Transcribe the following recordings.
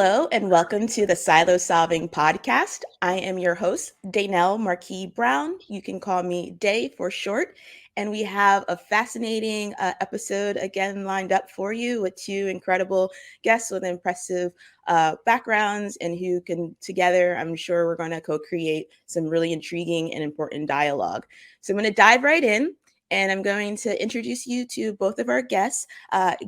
Hello, and welcome to the Silo Solving Podcast. I am your host, Danelle Marqui Brown. You can call me Day for short. And we have a fascinating episode again lined up for you with two incredible guests with impressive backgrounds and who can together, I'm sure we're going to co-create some really intriguing and important dialogue. So I'm going to dive right in. And I'm going to introduce you to both of our guests,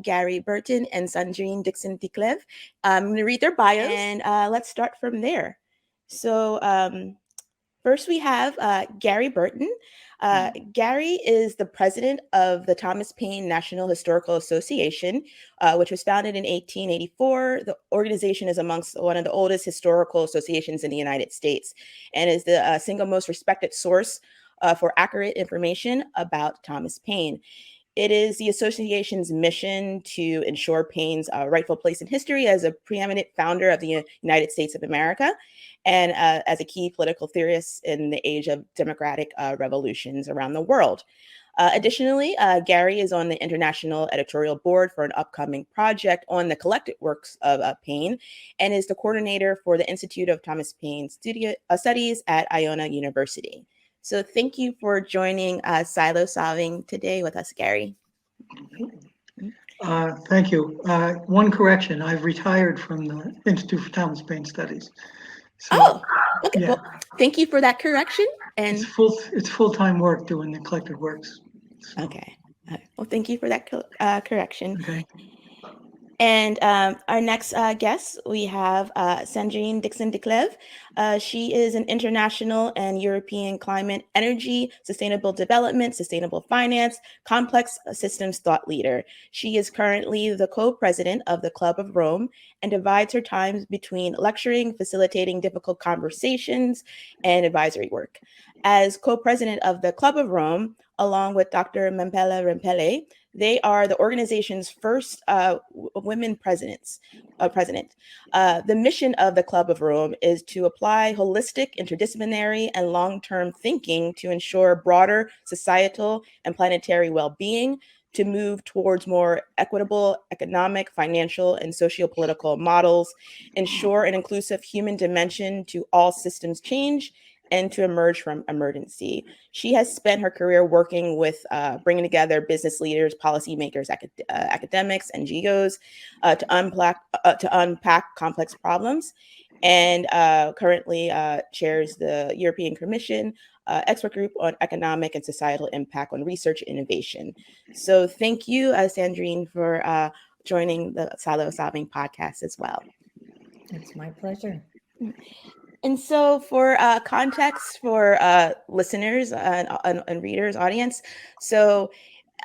Gary Berton and Sandrine Dixson-Declève. I'm going to read their bios and let's start from there. So first we have Gary Berton. Gary is the president of the Thomas Paine National Historical Association, which was founded in 1884. The organization is amongst one of the oldest historical associations in the United States and is the single most respected source for accurate information about Thomas Paine. It is the association's mission to ensure Paine's rightful place in history as a preeminent founder of the United States of America and as a key political theorist in the age of democratic revolutions around the world. Additionally, Gary is on the international editorial board for an upcoming project on the collected works of Paine and is the coordinator for the Institute of Thomas Paine Studies at Iona University. So thank you for joining Silo Solving today with us, Gary. Thank you. One correction, I've retired from the Institute for Thomas Paine Studies. So, okay. Yeah. Well, thank you for that correction. And it's full-time work doing the collected works. So. Okay. Well, thank you for that correction. Okay. And our next guest, we have Sandrine Dixson-Declève. She is an international and European climate, energy, sustainable development, sustainable finance, complex systems thought leader. She is currently the co-president of the Club of Rome and divides her time between lecturing, facilitating difficult conversations, and advisory work. As co-president of the Club of Rome, along with Dr. Mempele Rempele, they are the organization's first women president. The mission of the Club of Rome is to apply holistic, interdisciplinary, and long-term thinking to ensure broader societal and planetary well-being, to move towards more equitable economic, financial, and socio-political models, ensure an inclusive human dimension to all systems change, and to emerge from emergency. She has spent her career working with bringing together business leaders, policymakers, academics, NGOs to unpack complex problems, and currently chairs the European Commission expert group on economic and societal impact on research and innovation. So thank you, Sandrine, for joining the Silo Solving podcast as well. It's my pleasure. And so for context for listeners and readers, audience, so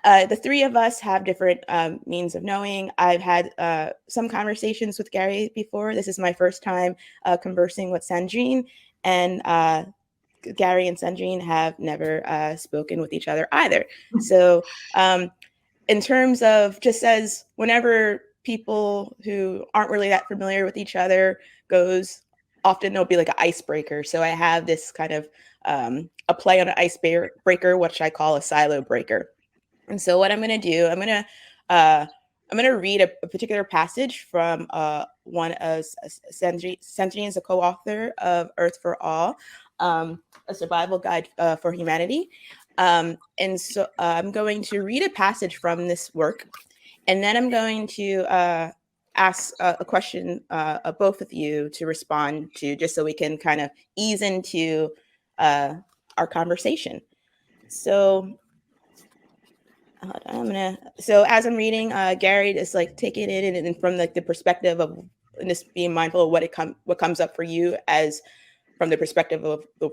the three of us have different means of knowing. I've had some conversations with Gary before. This is my first time conversing with Sandrine, and Gary and Sandrine have never spoken with each other either. So in terms of just as whenever people who aren't really that familiar with each other goes, often there'll be like an icebreaker. So I have this kind of a play on an icebreaker, which I call a silo breaker. And so what I'm going to do, I'm going to read a particular passage from one of Sandrine is a co-author of Earth for All, a survival guide for humanity. And so I'm going to read a passage from this work, and then I'm going to ask a question of both of you to respond to, just so we can kind of ease into our conversation. So so as I'm reading, Gary is like taking it in and from like the perspective of just being mindful of what comes up for you as from the perspective of the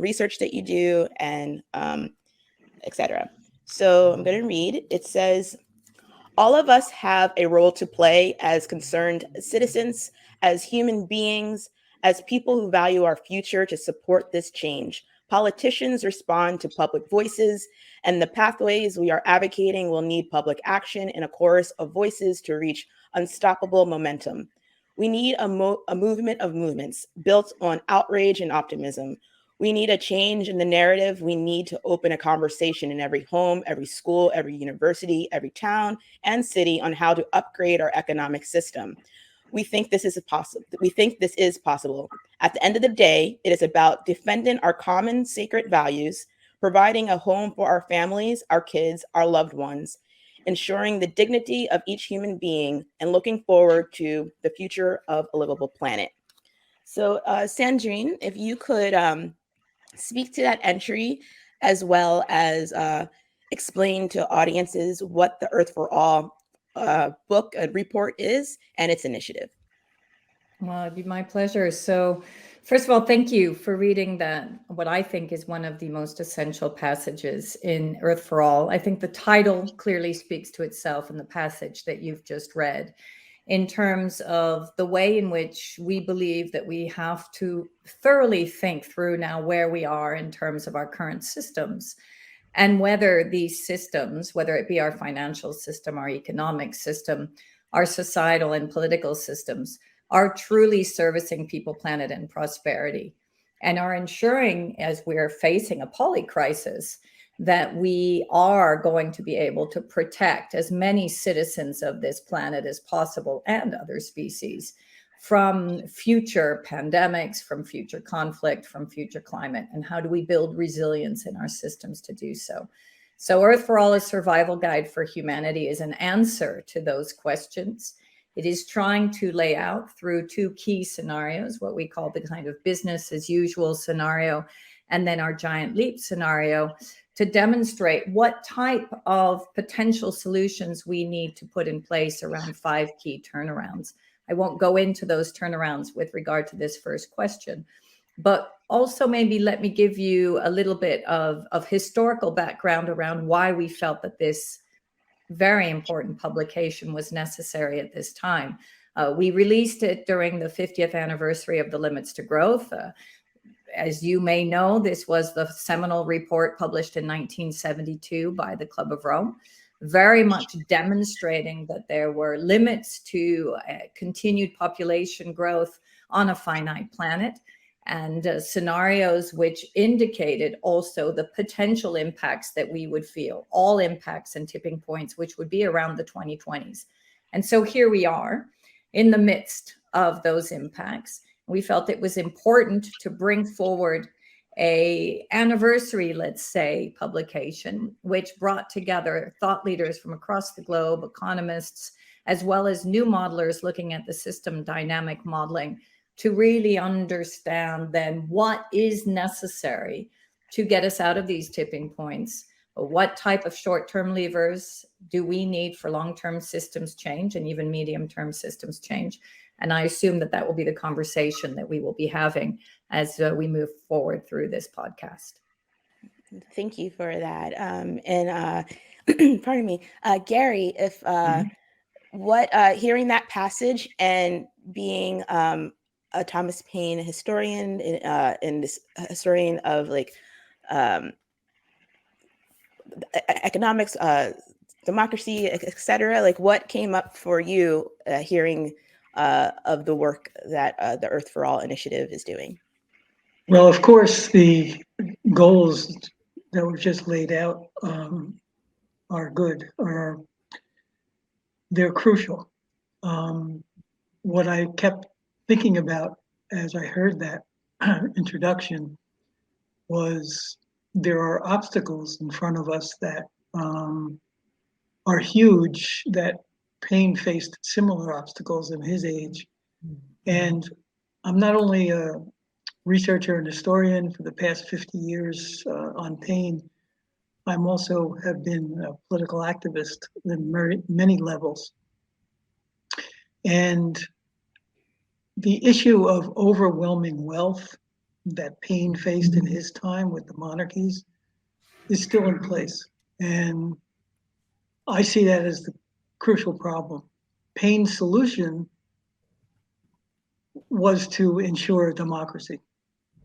research that you do and etc. So I'm going to read. It says, all of us have a role to play as concerned citizens, as human beings, as people who value our future to support this change. Politicians respond to public voices, and the pathways we are advocating will need public action and a chorus of voices to reach unstoppable momentum. We need a movement of movements built on outrage and optimism. We need a change in the narrative. We need to open a conversation in every home, every school, every university, every town and city on how to upgrade our economic system. we think this is possible. We think this is possible. At the end of the day, it is about defending our common sacred values, providing a home for our families, our kids, our loved ones, ensuring the dignity of each human being, and looking forward to the future of a livable planet. So, Sandrine, if you could speak to that entry as well as explain to audiences what the Earth for All book report is and its initiative. Well, it'd be my pleasure. So, first of all, thank you for reading that, what I think is one of the most essential passages in Earth for All. I think the title clearly speaks to itself in the passage that you've just read, in terms of the way in which we believe that we have to thoroughly think through now where we are in terms of our current systems, and whether these systems, whether it be our financial system, our economic system, our societal and political systems, are truly servicing people, planet, and prosperity, and are ensuring, as we're facing a polycrisis, that we are going to be able to protect as many citizens of this planet as possible, and other species, from future pandemics, from future conflict, from future climate. And how do we build resilience in our systems to do so? So Earth for All, a survival guide for humanity, is an answer to those questions. It is trying to lay out through two key scenarios, what we call the kind of business as usual scenario, and then our giant leap scenario, to demonstrate what type of potential solutions we need to put in place around 5 key turnarounds. I won't go into those turnarounds with regard to this first question, but also maybe let me give you a little bit of historical background around why we felt that this very important publication was necessary at this time. We released it during the 50th anniversary of the Limits to Growth. As you may know, this was the seminal report published in 1972 by the Club of Rome, very much demonstrating that there were limits to continued population growth on a finite planet, and scenarios which indicated also the potential impacts that we would feel, all impacts and tipping points, which would be around the 2020s. And so here we are in the midst of those impacts. We felt it was important to bring forward an anniversary, let's say, publication, which brought together thought leaders from across the globe, economists, as well as new modelers looking at the system dynamic modeling, to really understand then what is necessary to get us out of these tipping points. What type of short-term levers do we need for long-term systems change and even medium-term systems change? And I assume that that will be the conversation that we will be having as we move forward through this podcast. Thank you for that. Pardon me, Gary, if hearing that passage and being a Thomas Paine historian and this historian of economics, democracy, etc., what came up for you hearing of the work that the Earth for All initiative is doing? Well, of course, the goals that were just laid out are good, they're crucial. What I kept thinking about as I heard that introduction was there are obstacles in front of us that are huge, that Paine faced similar obstacles in his age. And I'm not only a researcher and historian for the past 50 years on Paine, I'm also have been a political activist in many levels. And the issue of overwhelming wealth that Paine faced in his time with the monarchies is still in place. And I see that as the crucial problem. Paine's solution was to ensure democracy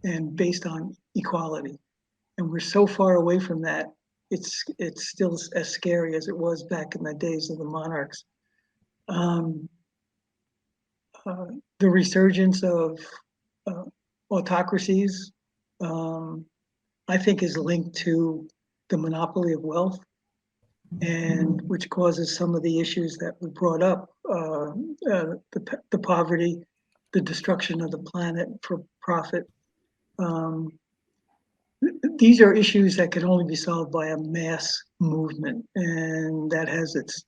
and based on equality. And we're so far away from that, it's still as scary as it was back in the days of the monarchs. The resurgence of autocracies, I think, is linked to the monopoly of wealth. and which causes some of the issues that we brought up, the poverty, the destruction of the planet for profit. These are issues that can only be solved by a mass movement, and that has its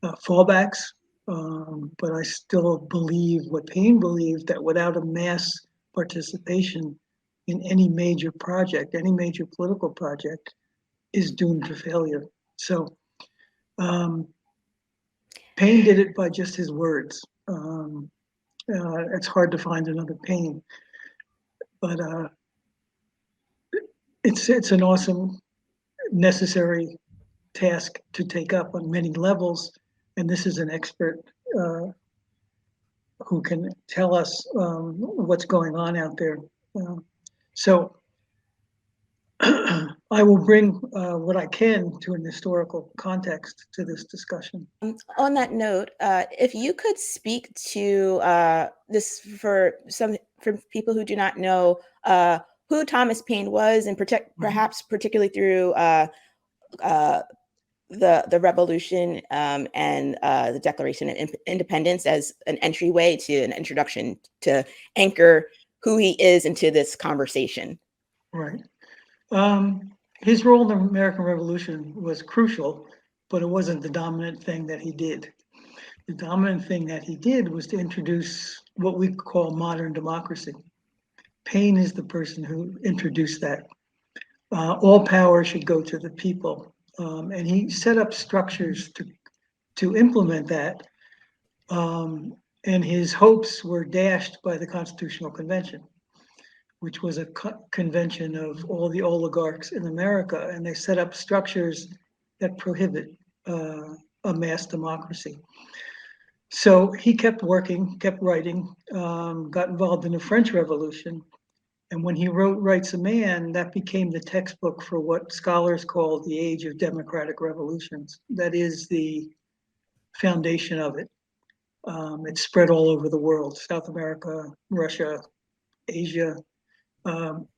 fallbacks. But I still believe what Paine believed, that without a mass participation in any major project, any major political project, is doomed to failure. So Paine did it by just his words. It's hard to find another Paine, but it's an awesome, necessary task to take up on many levels. And this is an expert who can tell us what's going on out there. So I will bring what I can to an historical context to this discussion. On that note, if you could speak to this for people who do not know who Thomas Paine was, and perhaps particularly through the revolution and the Declaration of Independence as an entryway to an introduction to anchor who he is into this conversation. Right. His role in the American Revolution was crucial, but it wasn't the dominant thing that he did. The dominant thing that he did was to introduce what we call modern democracy. Paine is the person who introduced that. All power should go to the people. And he set up structures to implement that. And his hopes were dashed by the Constitutional Convention, which was a convention of all the oligarchs in America. And they set up structures that prohibit a mass democracy. So he kept working, kept writing, got involved in the French Revolution. And when he wrote Rights of Man, that became the textbook for what scholars call the age of democratic revolutions. That is the foundation of it. It's spread all over the world, South America, Russia, Asia.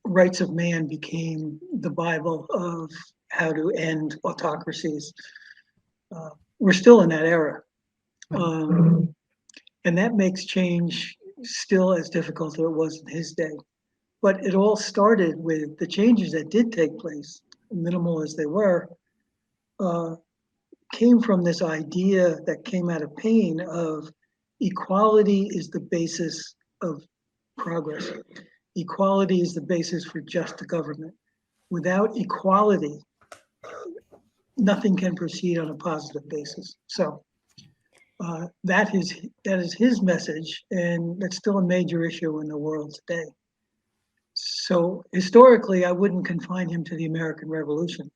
Rights of Man became the Bible of how to end autocracies. We're still in that era. And that makes change still as difficult as it was in his day. But it all started with the changes that did take place, minimal as they were, came from this idea that came out of Paine of equality is the basis of progress. Equality is the basis for just government. Without equality, nothing can proceed on a positive basis. So that is his message, and that's still a major issue in the world today. So historically, I wouldn't confine him to the American Revolution.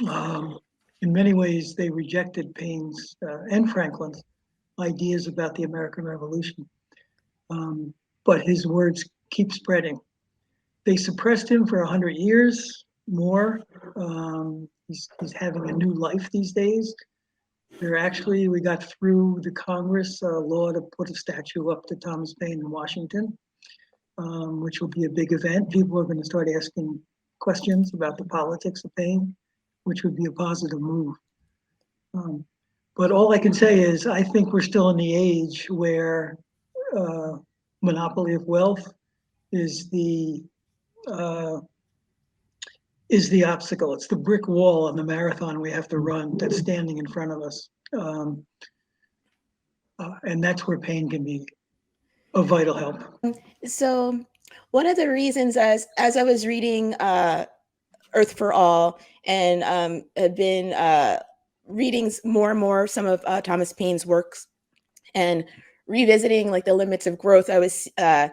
In many ways, they rejected Paine's and Franklin's ideas about the American Revolution. But his words keep spreading. They suppressed him for 100 years more. He's having a new life these days. We got through the Congress law to put a statue up to Thomas Paine in Washington. Which will be a big event. People are going to start asking questions about the politics of Paine, which would be a positive move. But all I can say is I think we're still in the age where monopoly of wealth is the obstacle. It's the brick wall on the marathon we have to run that's standing in front of us. And that's where Paine can be of vital help. So one of the reasons, as I was reading Earth for All and have been reading more and more some of Thomas Paine's works and revisiting like the limits of growth, I was and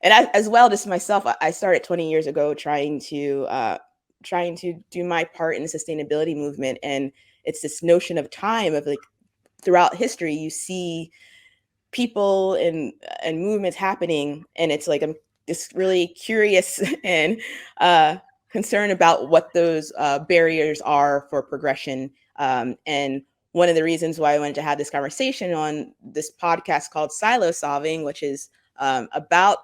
as well just myself, I started 20 years ago trying to do my part in the sustainability movement. And it's this notion of time of like throughout history, you see people and movements happening, and it's like I'm just really curious and concerned about what those barriers are for progression. And one of the reasons why I wanted to have this conversation on this podcast called Silo Solving, which is about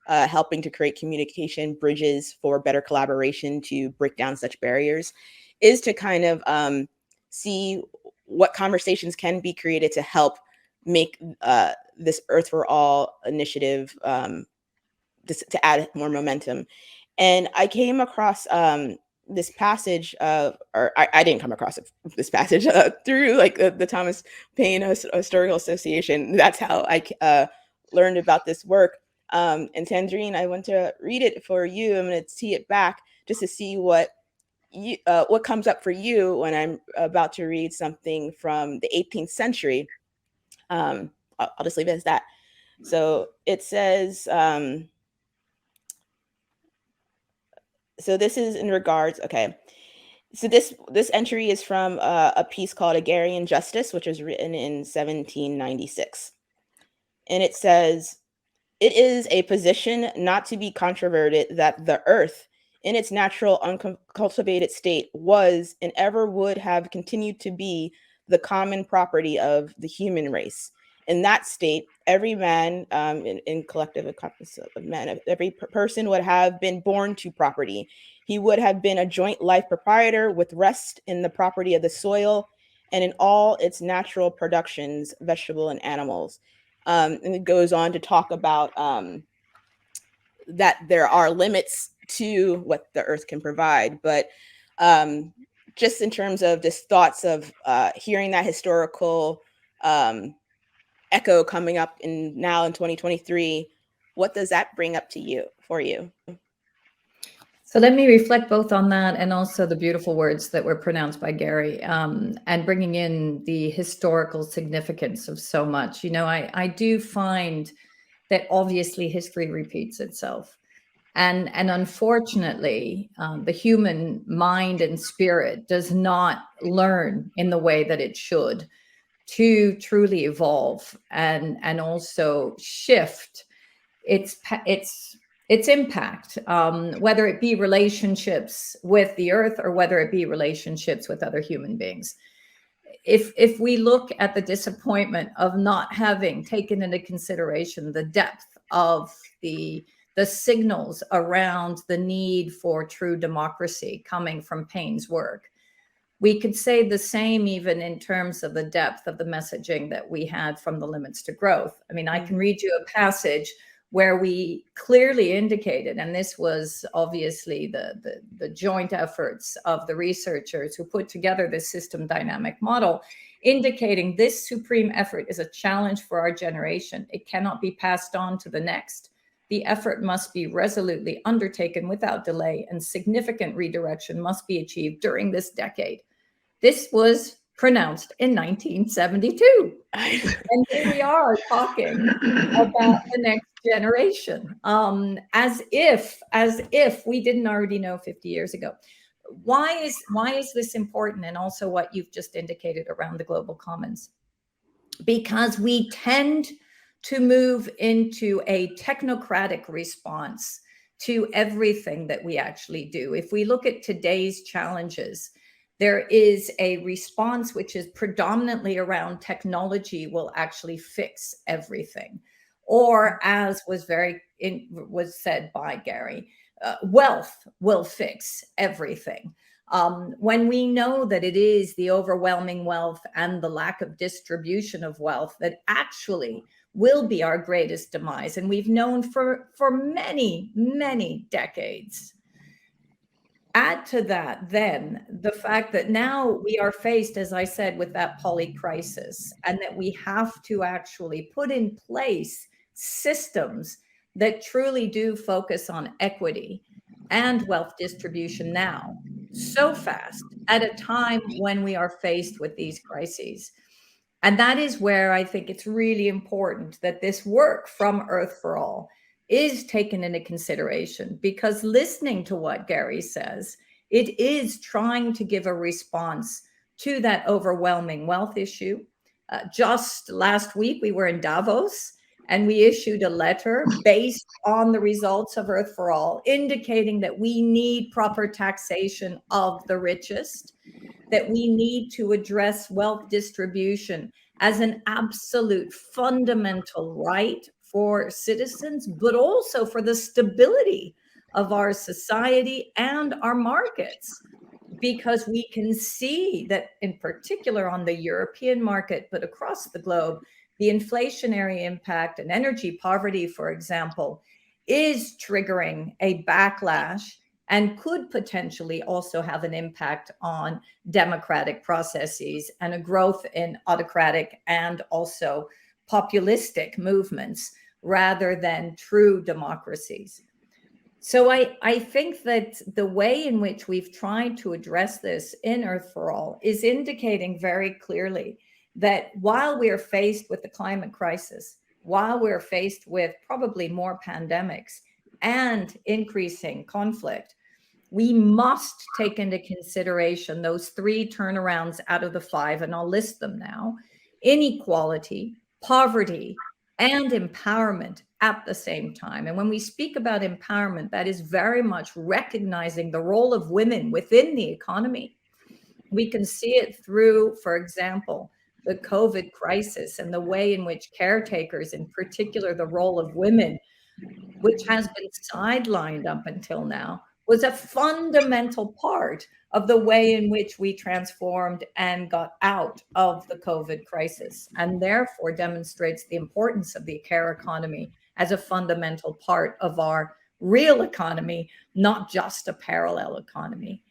helping to create communication bridges for better collaboration to break down such barriers, is to kind of see what conversations can be created to help make this Earth for All initiative to add more momentum. And I came across this passage, or I didn't come across this passage through like the Thomas Paine Historical Association. That's how I learned about this work. And Sandrine, I want to read it for you. I'm going to tee it back just to see what comes up for you when I'm about to read something from the 18th century. I'll just leave it as that. So it says, so this is in regards, okay. So this entry is from a piece called Agrarian Justice, which was written in 1796. And it says, "It is a position not to be controverted that the earth, in its natural uncultivated state, was and ever would have continued to be the common property of the human race. In that state, every man, in collective encompass of men, every person would have been born to property. He would have been a joint life proprietor with rest in the property of the soil and in all its natural productions, vegetable and animals." And it goes on to talk about that there are limits to what the earth can provide. But just in terms of just thoughts of hearing that historical echo coming up now in 2023, what does that bring up for you? So let me reflect both on that and also the beautiful words that were pronounced by Gary, and bringing in the historical significance of so much. I do find that obviously history repeats itself. And unfortunately, the human mind and spirit does not learn in the way that it should to truly evolve and also shift its impact, whether it be relationships with the earth or whether it be relationships with other human beings. If we look at the disappointment of not having taken into consideration the depth of the signals around the need for true democracy coming from Paine's work, we could say the same even in terms of the depth of the messaging that we had from the Limits to Growth. I mean, I can read you a passage where we clearly indicated, and this was obviously the joint efforts of the researchers who put together this system dynamic model, indicating this supreme effort is a challenge for our generation. It cannot be passed on to the next. The effort must be resolutely undertaken without delay, and significant redirection must be achieved during this decade. This was pronounced in 1972. And here we are talking about the next generation, as if we didn't already know 50 years ago. Why is this important? And also what you've just indicated around the global commons, because we tend to move into a technocratic response to everything that we actually do. If we look at today's challenges, there is a response which is predominantly around technology will actually fix everything. Or as was said by Gary, wealth will fix everything. When we know that it is the overwhelming wealth and the lack of distribution of wealth that actually will be our greatest demise. And we've known for many, many decades. Add to that, then, the fact that now we are faced, as I said, with that polycrisis, and that we have to actually put in place systems that truly do focus on equity and wealth distribution now, so fast, at a time when we are faced with these crises. And that is where I think it's really important that this work from Earth for All is taken into consideration, because listening to what Gary says, it is trying to give a response to that overwhelming wealth issue. Just last week, we were in Davos and we issued a letter based on the results of Earth for All, indicating that we need proper taxation of the richest, that we need to address wealth distribution as an absolute fundamental right for citizens, but also for the stability of our society and our markets. because we can see that, in particular on the European market, but across the globe, the inflationary impact and energy poverty, for example, is triggering a backlash and could potentially also have an impact on democratic processes and a growth in autocratic and also populistic movements rather than true democracies. So I think that the way in which we've tried to address this in Earth for All is indicating very clearly that while we are faced with the climate crisis, while we're faced with probably more pandemics and increasing conflict, we must take into consideration those 3 turnarounds out of the 5, and I'll list them now: inequality, poverty, and empowerment at the same time. And when we speak about empowerment, that is very much recognizing the role of women within the economy. We can see it through, for example, the COVID crisis and the way in which caretakers, in particular the role of women, which has been sidelined up until now, was a fundamental part of the way in which we transformed and got out of the COVID crisis, and therefore demonstrates the importance of the care economy as a fundamental part of our real economy, not just a parallel economy.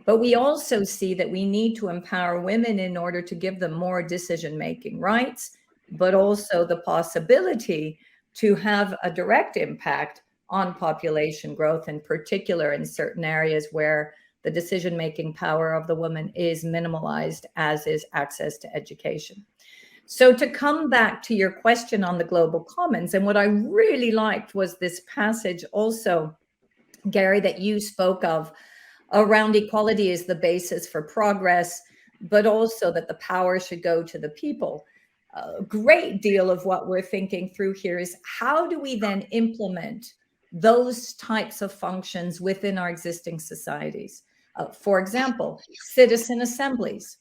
But we also see that we need to empower women in order to give them more decision-making rights, but also the possibility to have a direct impact on population growth, in particular in certain areas where the decision-making power of the woman is minimalized, as is access to education. So to come back to your question on the global commons, and what I really liked was this passage also, Gary, that you spoke of around equality is the basis for progress, but also that the power should go to the people. A great deal of what we're thinking through here is how do we then implement those types of functions within our existing societies? For example, citizen assemblies,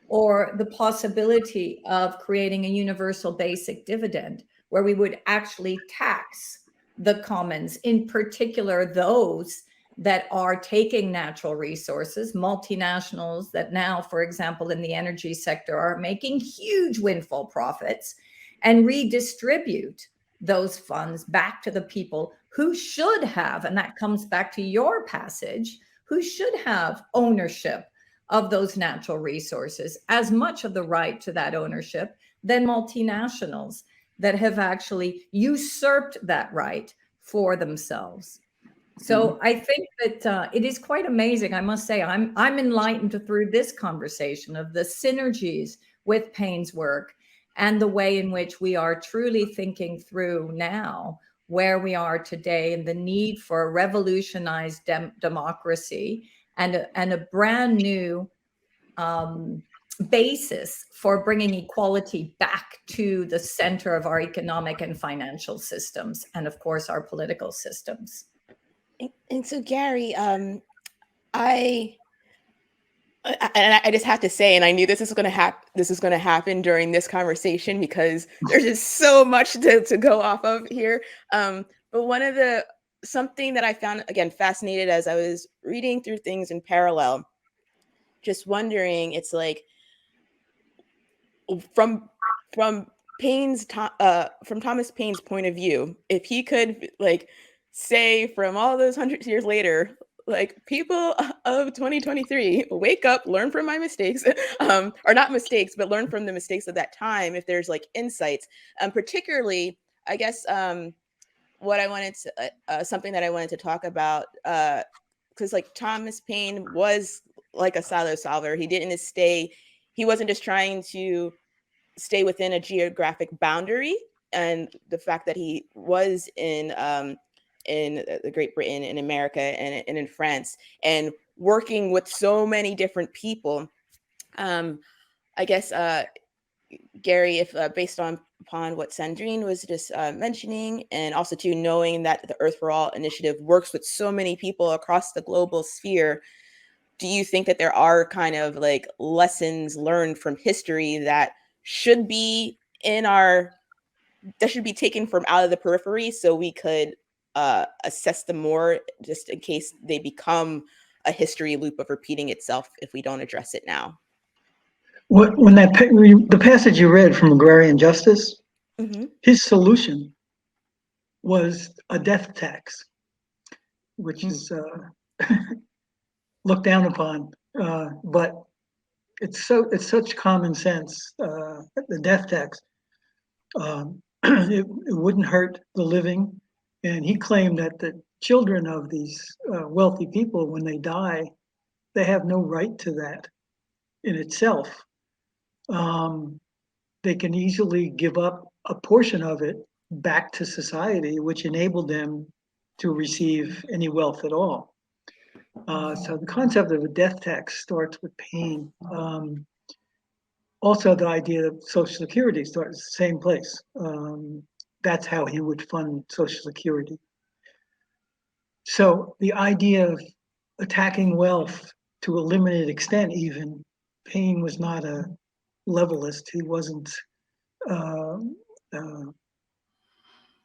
or the possibility of creating a universal basic dividend where we would actually tax the commons, in particular those that are taking natural resources, multinationals that now, for example, in the energy sector are making huge windfall profits, and redistribute those funds back to the people who should have, and that comes back to your passage, who should have ownership of those natural resources, as much of the right to that ownership than multinationals that have actually usurped that right for themselves. So I think that it is quite amazing. I must say, I'm enlightened through this conversation of the synergies with Paine's work and the way in which we are truly thinking through now where we are today and the need for a revolutionized democracy and a brand new basis for bringing equality back to the center of our economic and financial systems, and of course our political systems. And so, Gary, I just have to say, and I knew this is going to happen during this conversation because there's just so much to go off of here. But something that I found, again, fascinated as I was reading through things in parallel, just wondering, it's like from Thomas Paine's point of view, if he could say from all those hundreds of years later, people of 2023, wake up, learn from my mistakes, or not mistakes, but learn from the mistakes of that time. If there's insights, particularly, I guess, what I wanted to, something that I wanted to talk about, because Thomas Paine was a silo solver. He wasn't just trying to stay within a geographic boundary, and the fact that he was in Great Britain, in America, and in France, and working with so many different people. I guess, Gary, if based upon what Sandrine was just mentioning, and also too knowing that the Earth for All initiative works with so many people across the global sphere, do you think that there are kind of lessons learned from history that should be taken from out of the periphery so we could assess them more, just in case they become a history loop of repeating itself if we don't address it now. When the passage you read from Agrarian Justice, his solution was a death tax, which is looked down upon, but it's such common sense. The death tax, it wouldn't hurt the living, and he claimed that the children of these wealthy people, when they die, they have no right to that in itself. They can easily give up a portion of it back to society, which enabled them to receive any wealth at all. So the concept of a death tax starts with Paine. Also, the idea of Social Security starts the same place. That's how he would fund Social Security. So the idea of attacking wealth to a limited extent, even, Paine was not a levelist. He wasn't.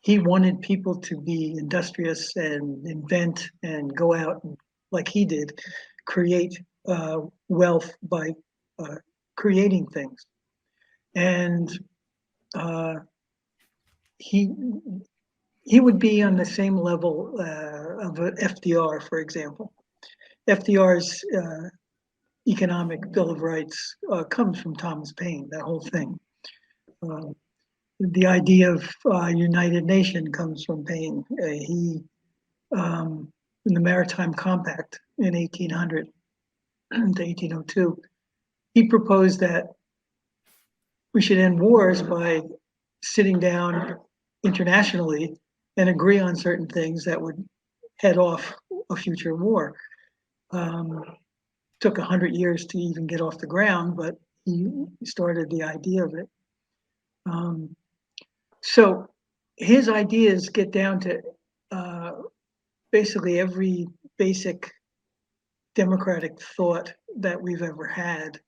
He wanted people to be industrious and invent and go out and, like he did, create wealth by creating things. And he would be on the same level of FDR, for example. FDR's economic Bill of Rights comes from Thomas Paine, that whole thing. The idea of United Nation comes from Paine. He, in the Maritime Compact in 1800 to 1802, he proposed that we should end wars by sitting down internationally and agree on certain things that would head off a future war. Took 100 years to even get off the ground, but he started the idea of it. So his ideas get down to basically every basic democratic thought that we've ever had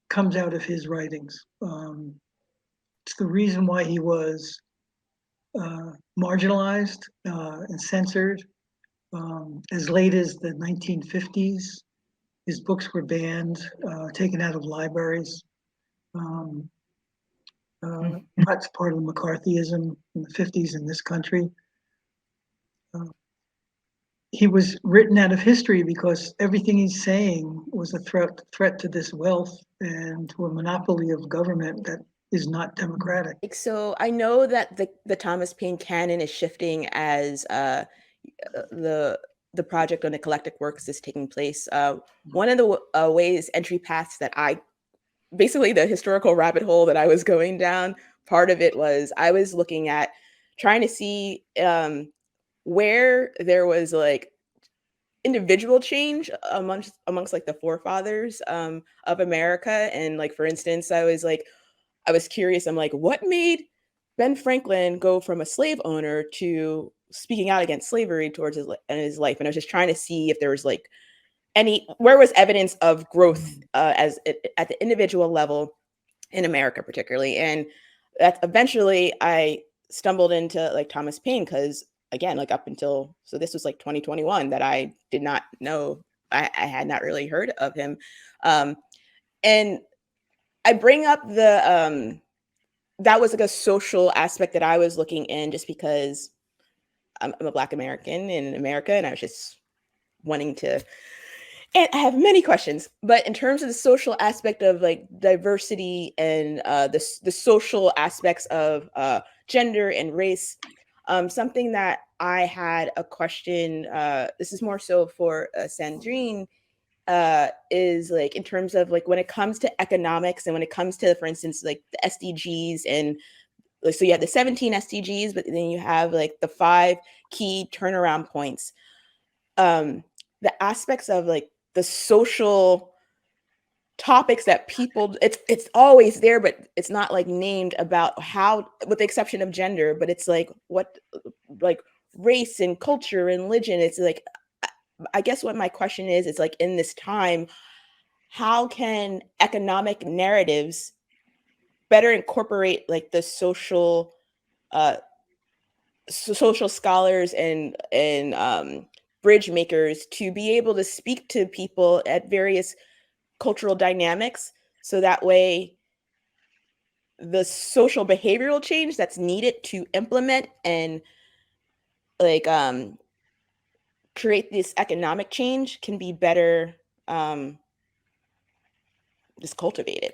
comes out of his writings. It's the reason why he was marginalized and censored. As late as the 1950s, his books were banned, taken out of libraries. That's part of McCarthyism in the 50s in this country. He was written out of history because everything he's saying was a threat to this wealth and to a monopoly of government that is not democratic. So I know that the Thomas Paine canon is shifting as the project on eclectic works is taking place. One of the ways, entry paths that basically the historical rabbit hole that I was going down, part of it was I was looking at trying to see where there was like individual change amongst like the forefathers of America. And like, for instance, I was curious. I'm like, what made Ben Franklin go from a slave owner to speaking out against slavery towards his life? And I was just trying to see if there was like where was evidence of growth at the individual level in America, particularly. And that eventually I stumbled into like Thomas Paine, because again, like up until, so this was like 2021 that I did not know, I had not really heard of him. And I bring up that was like a social aspect that I was looking in, just because I'm a Black American in America, and I was just wanting to, and I have many questions, but in terms of the social aspect of like diversity and the social aspects of gender and race, something that I had a question, this is more so for Sandrine, is like in terms of like when it comes to economics and when it comes to, for instance, like the SDGs, and so you have the 17 SDGs, but then you have like the 5 key turnaround points. The aspects of like the social topics that people, it's always there, but it's not like named about how, with the exception of gender, but it's like what, like race and culture and religion. It's like, I guess what my question is, it's like in this time, how can economic narratives better incorporate like the social social scholars and bridge makers to be able to speak to people at various cultural dynamics, so that way the social behavioral change that's needed to implement and like create this economic change can be better just cultivated.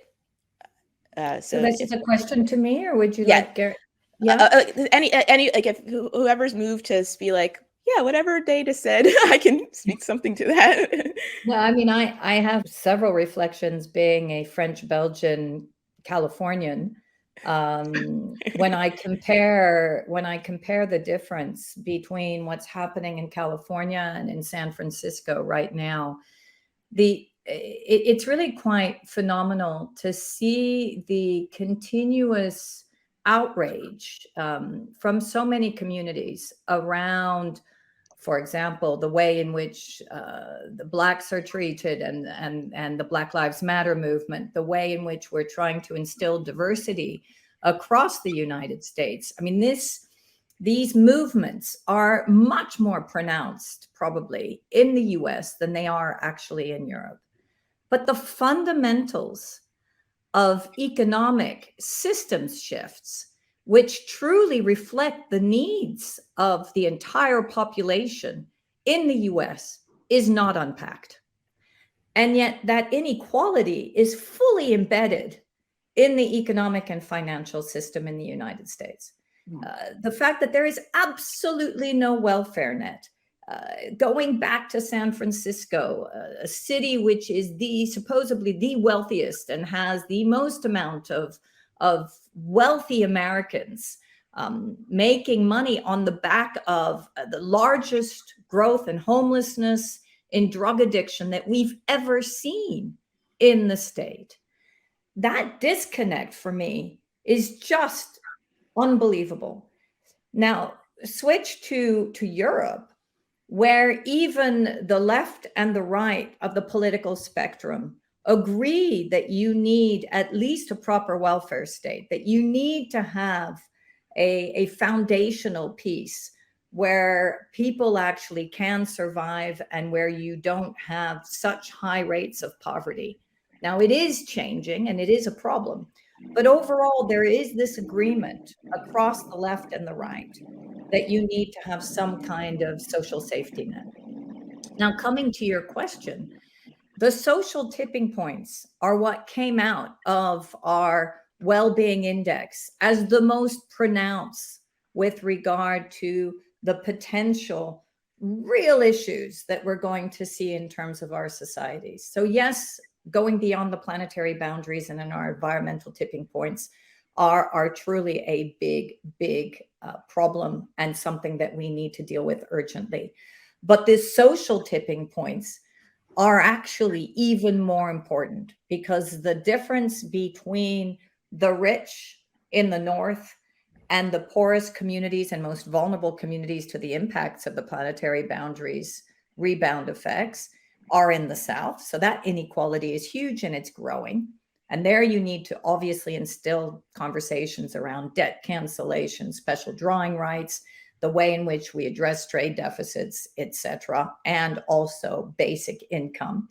So this is a question to me, or would you yeah. like Gary? Yeah. Any like if whoever's moved to be like, yeah, whatever Day just said, I can speak something to that. Well, I mean, I have several reflections being a French Belgian Californian. When I compare the difference between what's happening in California and in San Francisco right now, it's really quite phenomenal to see the continuous outrage from so many communities around, for example, the way in which the Blacks are treated and the Black Lives Matter movement, the way in which we're trying to instill diversity across the United States. I mean, these movements are much more pronounced probably in the US than they are actually in Europe. But the fundamentals of economic systems shifts, which truly reflect the needs of the entire population in the US, is not unpacked. And yet that inequality is fully embedded in the economic and financial system in the United States. The fact that there is absolutely no welfare net, going back to San Francisco, a city which is supposedly the wealthiest and has the most amount of wealthy Americans making money on the back of the largest growth in homelessness, in drug addiction that we've ever seen in the state. That disconnect for me is just unbelievable. Now, switch to Europe, where even the left and the right of the political spectrum agree that you need at least a proper welfare state, that you need to have a foundational piece where people actually can survive and where you don't have such high rates of poverty. Now, it is changing and it is a problem, but overall, there is this agreement across the left and the right that you need to have some kind of social safety net. Now, coming to your question, the social tipping points are what came out of our well-being index as the most pronounced with regard to the potential real issues that we're going to see in terms of our societies. So yes, going beyond the planetary boundaries and in our environmental tipping points are truly a big problem and something that we need to deal with urgently. But the social tipping points are actually even more important, because the difference between the rich in the north and the poorest communities and most vulnerable communities to the impacts of the planetary boundaries rebound effects are in the south. So that inequality is huge and it's growing. And there you need to obviously instill conversations around debt cancellation, special drawing rights, the way in which we address trade deficits, et cetera, and also basic income.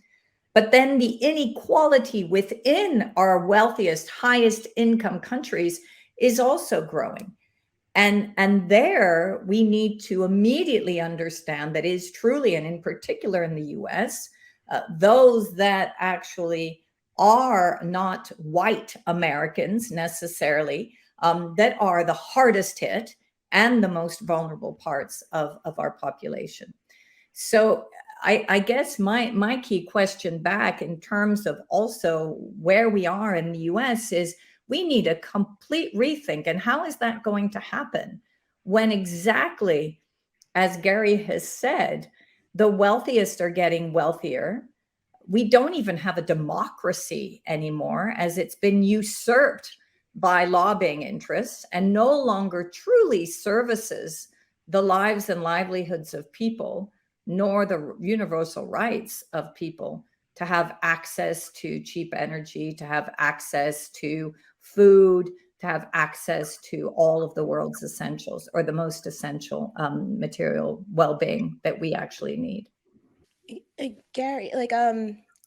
But then the inequality within our wealthiest, highest income countries is also growing. And there we need to immediately understand that is truly, and in particular in the US, those that actually are not white Americans necessarily, that are the hardest hit and the most vulnerable parts of our population. So I guess my key question back in terms of also where we are in the US is we need a complete rethink. And how is that going to happen when, exactly as Gary has said, the wealthiest are getting wealthier? We don't even have a democracy anymore, as it's been usurped by lobbying interests and no longer truly services the lives and livelihoods of people, nor the universal rights of people to have access to cheap energy, to have access to food, to have access to all of the world's essentials, or the most essential material well-being that we actually need. Gary, like,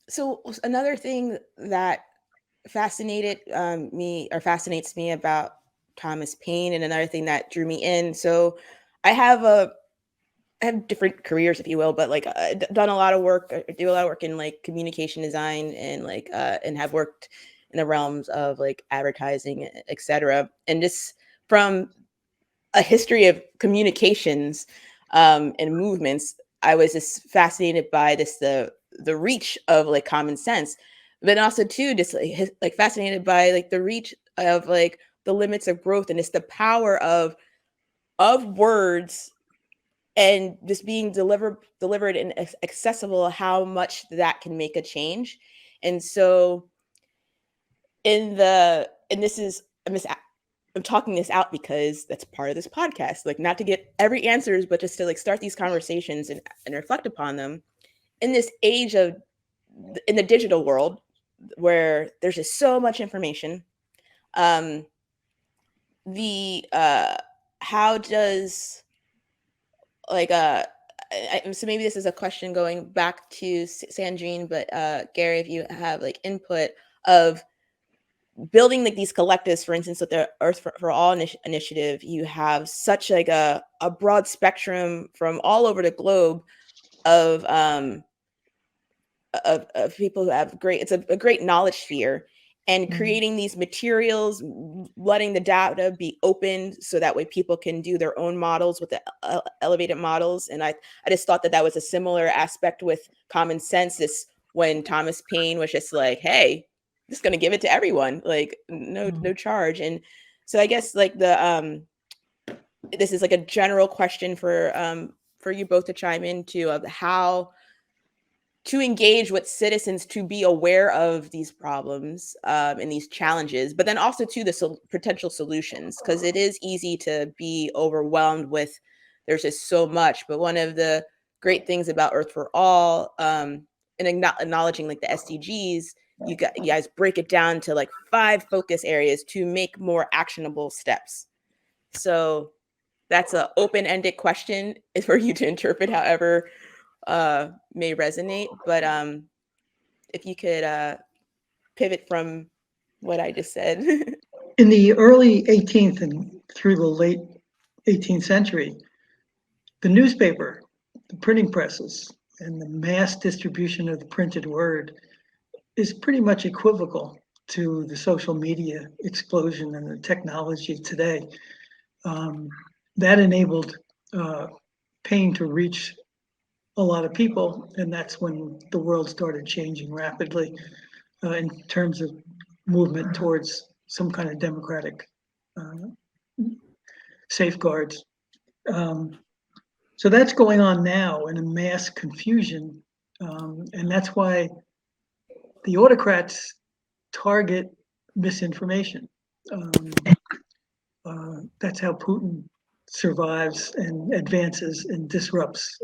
so another thing that fascinates me about Thomas Paine, and another thing that drew me in. So I have different careers, if you will, but like I've done a lot of work, I do a lot of work in like communication design, and like and have worked in the realms of like advertising, etc. And just from a history of communications and movements, I was just fascinated by the reach of like common sense, but also too just like fascinated by like the reach of like the limits of growth, and it's the power of words, and just being delivered and accessible, how much that can make a change. And so and this is I'm talking this out because that's part of this podcast, like not to get every answers, but just to like start these conversations and reflect upon them in this age of in the digital world where there's just so much information. The how does like so maybe this is a question going back to Sandrine, but Gary, if you have like input of building like these collectives, for instance, with the Earth for All initiative, you have such like a broad spectrum from all over the globe of people who have it's a great knowledge sphere, and creating these materials, letting the data be open so that way people can do their own models with the elevated models. And I just thought that was a similar aspect with common sense. This when Thomas Paine was just like, hey, just going to give it to everyone, like no charge. And so I guess like this is like a general question for you both to chime into, of how to engage with citizens to be aware of these problems and these challenges, but then also to the potential solutions, because it is easy to be overwhelmed with there's just so much. But one of the great things about Earth for All, and acknowledging like the SDGs, you guys break it down to like 5 focus areas to make more actionable steps. So that's an open-ended question for you to interpret however may resonate. But if you could pivot from what I just said. In the early 18th and through the late 18th century, the newspaper, the printing presses, and the mass distribution of the printed word is pretty much equivocal to the social media explosion and the technology today. That enabled Paine to reach a lot of people, and that's when the world started changing rapidly in terms of movement towards some kind of democratic safeguards. So that's going on now in a mass confusion, and that's why the autocrats target misinformation. That's how Putin survives and advances and disrupts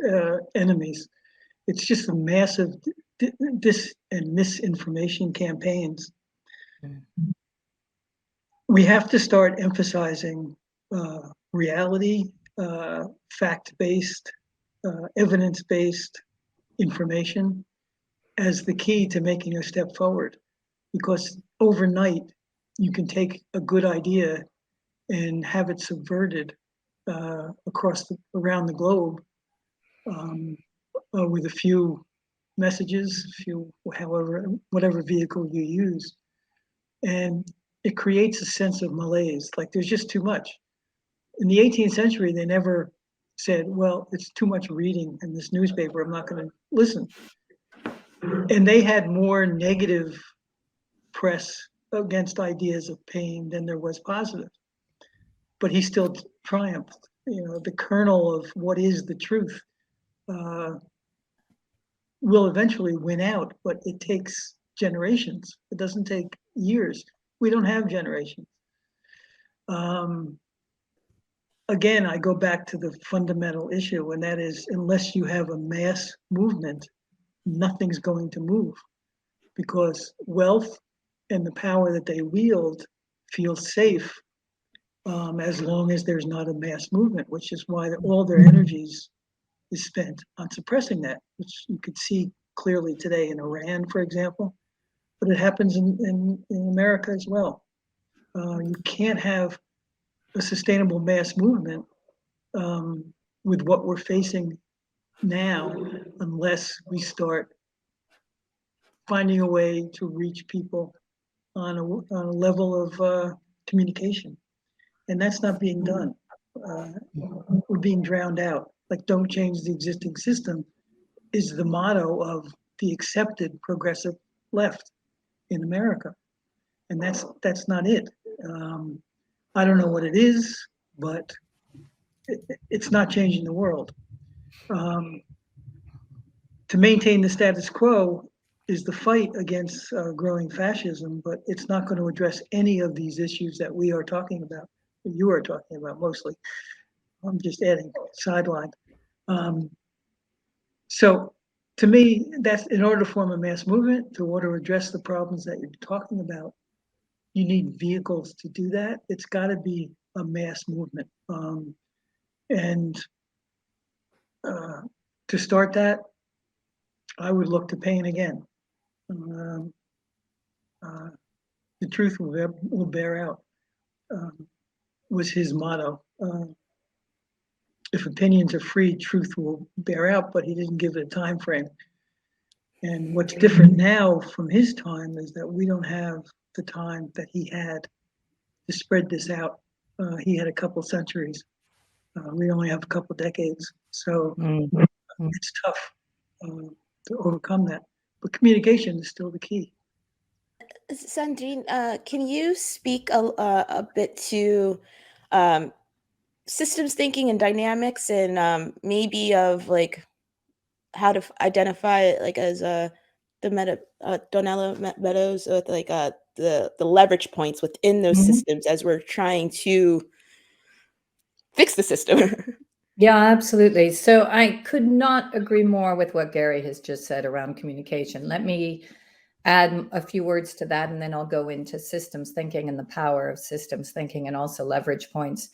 enemies. It's just a massive dis and misinformation campaigns. We have to start emphasizing reality, fact-based, evidence-based information as the key to making a step forward. Because overnight, you can take a good idea and have it subverted around the globe with a few messages, whatever vehicle you use. And it creates a sense of malaise, like there's just too much. In the 18th century, they never said, well, it's too much reading in this newspaper, I'm not going to listen. And they had more negative press against ideas of Paine than there was positive. But he still triumphed. You know, the kernel of what is the truth will eventually win out, but it takes generations. It doesn't take years. We don't have generations. Again, I go back to the fundamental issue, and that is, unless you have a mass movement, nothing's going to move, because wealth and the power that they wield feel safe as long as there's not a mass movement, which is why all their energies is spent on suppressing that, which you could see clearly today in Iran, for example, but it happens in America as well. You can't have a sustainable mass movement with what we're facing now unless we start finding a way to reach people on a level of communication. And that's not being done. We're being drowned out. Like, don't change the existing system is the motto of the accepted progressive left in America. And that's not it. I don't know what it is, but it's not changing the world. To maintain the status quo is the fight against growing fascism, but it's not going to address any of these issues that we are talking about, that you are talking about mostly. I'm just adding sideline. So to me, that's in order to form a mass movement, to order to address the problems that you're talking about, you need vehicles to do that. It's got to be a mass movement. And to start that, I would look to Paine again. The truth will bear out, was his motto. If opinions are free, truth will bear out, but he didn't give it a time frame. And what's different now from his time is that we don't have the time that he had to spread this out. He had a couple centuries. We only have a couple decades. So it's tough to overcome that. But communication is still the key. Sandrine, can you speak a bit to systems thinking and dynamics, and maybe of like how to identify it, like as Danelle Meadows with like the leverage points within those systems as we're trying to fix the system? Yeah, absolutely. So I could not agree more with what Gary has just said around communication. Let me add a few words to that, and then I'll go into systems thinking and the power of systems thinking and also leverage points.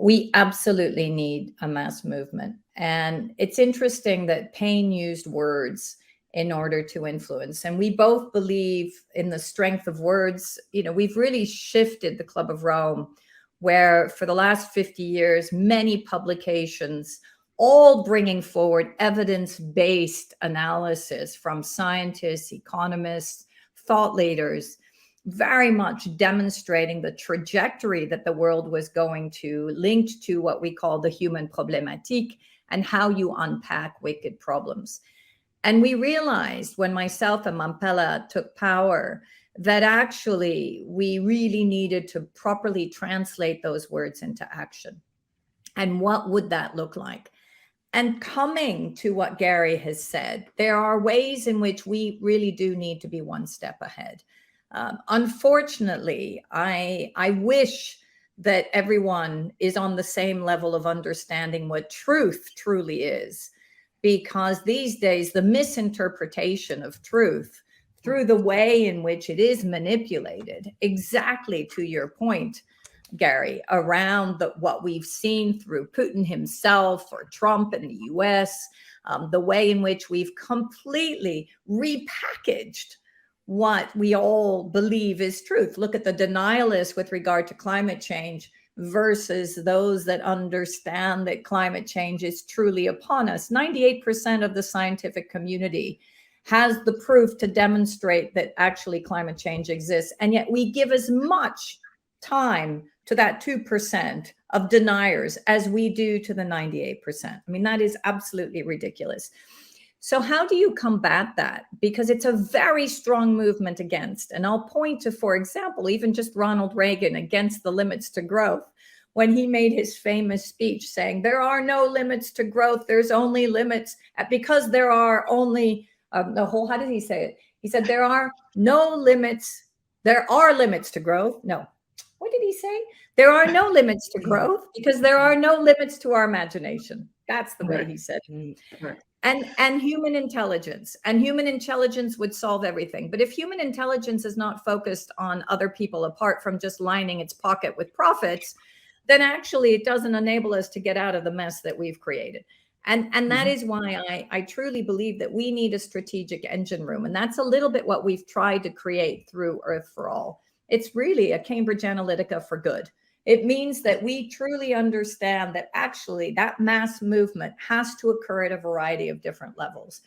We absolutely need a mass movement. And it's interesting that Paine used words in order to influence. And we both believe in the strength of words. You know, we've really shifted the Club of Rome, where for the last 50 years, many publications, all bringing forward evidence-based analysis from scientists, economists, thought leaders, very much demonstrating the trajectory that the world was going to, linked to what we call the human problématique and how you unpack wicked problems. And we realized when myself and Mampela took power that actually we really needed to properly translate those words into action. And what would that look like? And coming to what Gary has said, there are ways in which we really do need to be one step ahead. Unfortunately, I wish that everyone is on the same level of understanding what truth truly is, because these days the misinterpretation of truth through the way in which it is manipulated, exactly to your point, Gary, around what we've seen through Putin himself or Trump in the US, the way in which we've completely repackaged what we all believe is truth. Look at the denialists with regard to climate change versus those that understand that climate change is truly upon us. 98% of the scientific community has the proof to demonstrate that actually climate change exists. And yet we give as much time to that 2% of deniers as we do to the 98%. I mean, that is absolutely ridiculous. So how do you combat that? Because it's a very strong movement against, and I'll point to, for example, even just Ronald Reagan against the limits to growth, when he made his famous speech saying, there are no limits to growth, there's only limits, because there are only, how did he say it? He said, there are no limits, there are limits to growth. No, what did he say? There are no limits to growth because there are no limits to our imagination. That's the way he said it. And human intelligence. And human intelligence would solve everything. But if human intelligence is not focused on other people apart from just lining its pocket with profits, then actually it doesn't enable us to get out of the mess that we've created. And that is why I truly believe that we need a strategic engine room. And that's a little bit what we've tried to create through Earth for All. It's really a Cambridge Analytica for good. It means that we truly understand that actually that mass movement has to occur at a variety of different levels.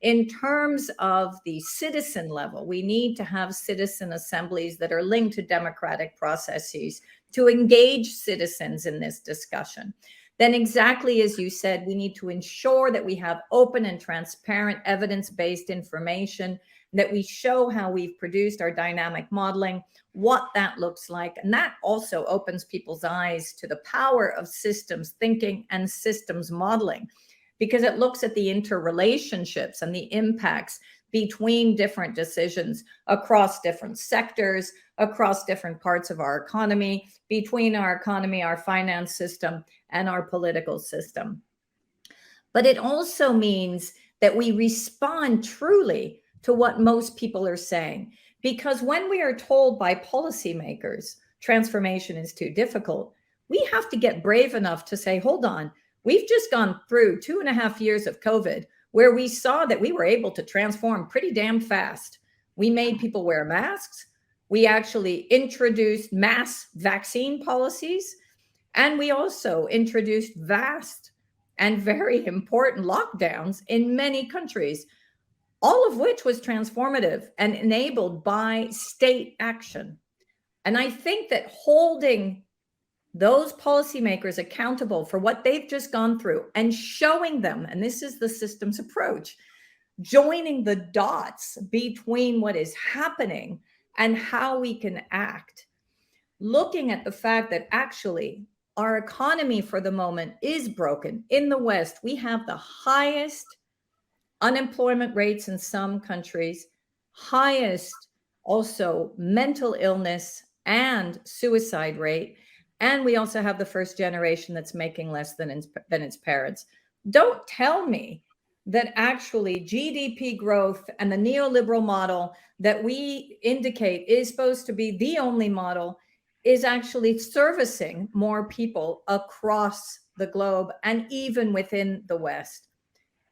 In terms of the citizen level, we need to have citizen assemblies that are linked to democratic processes to engage citizens in this discussion. Then exactly as you said, we need to ensure that we have open and transparent evidence-based information, that we show how we've produced our dynamic modeling, what that looks like. And that also opens people's eyes to the power of systems thinking and systems modeling, because it looks at the interrelationships and the impacts between different decisions across different sectors, across different parts of our economy, between our economy, our finance system, and our political system. But it also means that we respond truly to what most people are saying. Because when we are told by policymakers transformation is too difficult, we have to get brave enough to say, hold on, we've just gone through 2.5 years of COVID where we saw that we were able to transform pretty damn fast. We made people wear masks. We actually introduced mass vaccine policies. And we also introduced vast and very important lockdowns in many countries, all of which was transformative and enabled by state action. And I think that holding those policymakers accountable for what they've just gone through and showing them, and this is the systems approach, joining the dots between what is happening and how we can act, looking at the fact that actually our economy for the moment is broken. In the West, we have the highest unemployment rates in some countries, highest also mental illness and suicide rate. And we also have the first generation that's making less than its parents. Don't tell me that actually GDP growth and the neoliberal model that we indicate is supposed to be the only model is actually servicing more people across the globe and even within the West.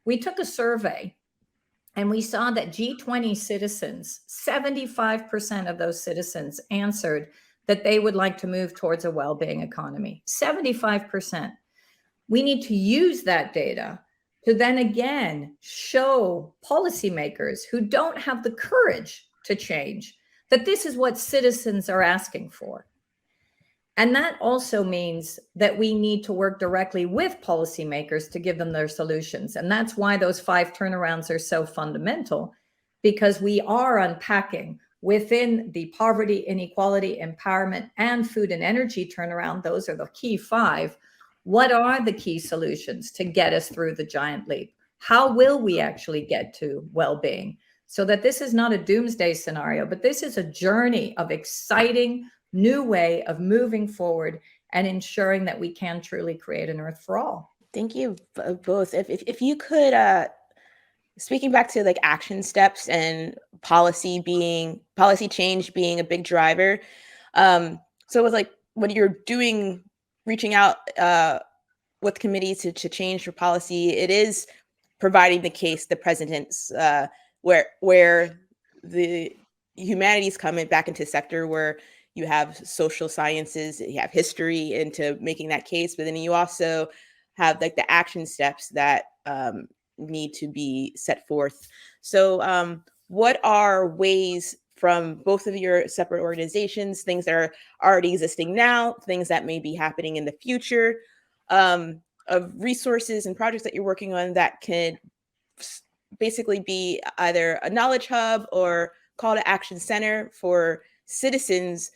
We took a survey and we saw that G20 citizens, 75% of those citizens answered that they would like to move towards a well-being economy. 75%. We need to use that data to then again show policymakers who don't have the courage to change that this is what citizens are asking for. And that also means that we need to work directly with policymakers to give them their solutions. And that's why those 5 turnarounds are so fundamental, because we are unpacking within the poverty, inequality, empowerment, and food and energy turnaround. Those are the key 5. What are the key solutions to get us through the giant leap? How will we actually get to well-being? So that this is not a doomsday scenario, but this is a journey of exciting new way of moving forward and ensuring that we can truly create an Earth for all. Thank you both. If you could, speaking back to like action steps and policy change being a big driver. So it was like when you're reaching out with committees to change your policy, it is providing the case, the president's where the humanities come back into sector where you have social sciences, you have history into making that case, but then you also have like the action steps that need to be set forth. So what are ways from both of your separate organizations, things that are already existing now, things that may be happening in the future, of resources and projects that you're working on that can basically be either a knowledge hub or call to action center for citizens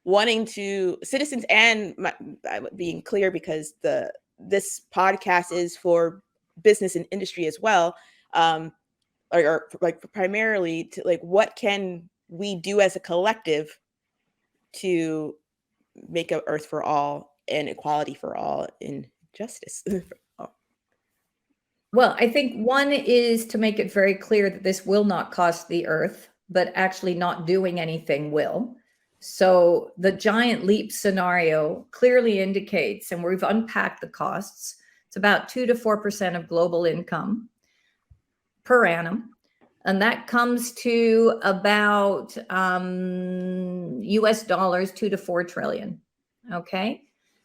and being clear, because this podcast is for business and industry as well, or like primarily to like what can we do as a collective to make a Earth for all and equality for all and justice for all. Well, I think one is to make it very clear that this will not cost the earth, but actually not doing anything will. So the giant leap scenario clearly indicates, and we've unpacked the costs, it's about 2 to 4% of global income per annum. And that comes to about US dollars, 2 to 4 trillion. Okay.